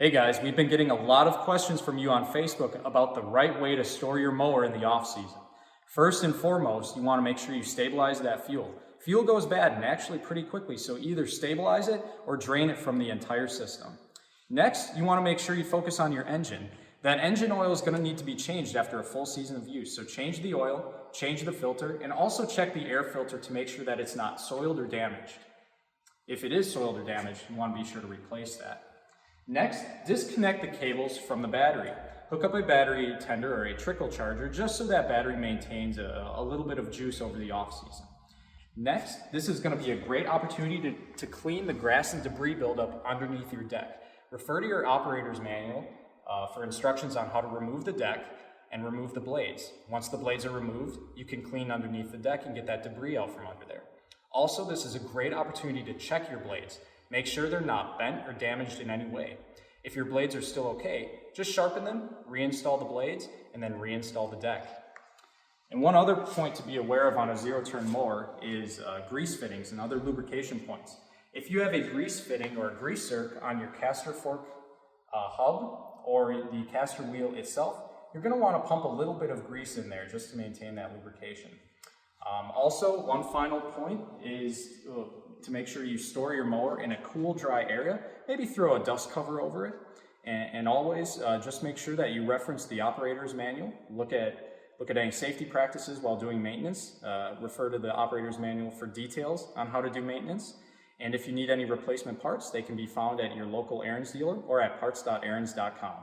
Hey guys, we've been getting a lot of questions from you on Facebook about the right way to store your mower in the off season. First and foremost, you want to make sure you stabilize that fuel. Fuel goes bad and actually pretty quickly, so either stabilize it or drain it from the entire system. Next, you want to make sure you focus on your engine. That engine oil is going to need to be changed after a full season of use, so change the oil, change the filter, and also check the air filter to make sure that it's not soiled or damaged. If it is soiled or damaged, you want to be sure to replace that. Next, disconnect the cables from the battery. Hook up a battery tender or a trickle charger just so that battery maintains a little bit of juice over the off season. Next, this is going to be a great opportunity to clean the grass and debris buildup underneath your deck. Refer to your operator's manual for instructions on how to remove the deck and remove the blades. Once the blades are removed, you can clean underneath the deck and get that debris out from under there. Also, this is a great opportunity to check your blades. Make sure they're not bent or damaged in any way. If your blades are still okay, just sharpen them, reinstall the blades, and then reinstall the deck. And one other point to be aware of on a zero-turn mower is grease fittings and other lubrication points. If you have a grease fitting or a grease zerk on your caster fork hub or the caster wheel itself, you're going to want to pump a little bit of grease in there just to maintain that lubrication. Also, one final point is to make sure you store your mower in a cool, dry area. Maybe throw a dust cover over it, and always just make sure that you reference the operator's manual. Look at any safety practices while doing maintenance. Refer to the operator's manual for details on how to do maintenance. And if you need any replacement parts, they can be found at your local Ariens dealer or at parts.ariens.com.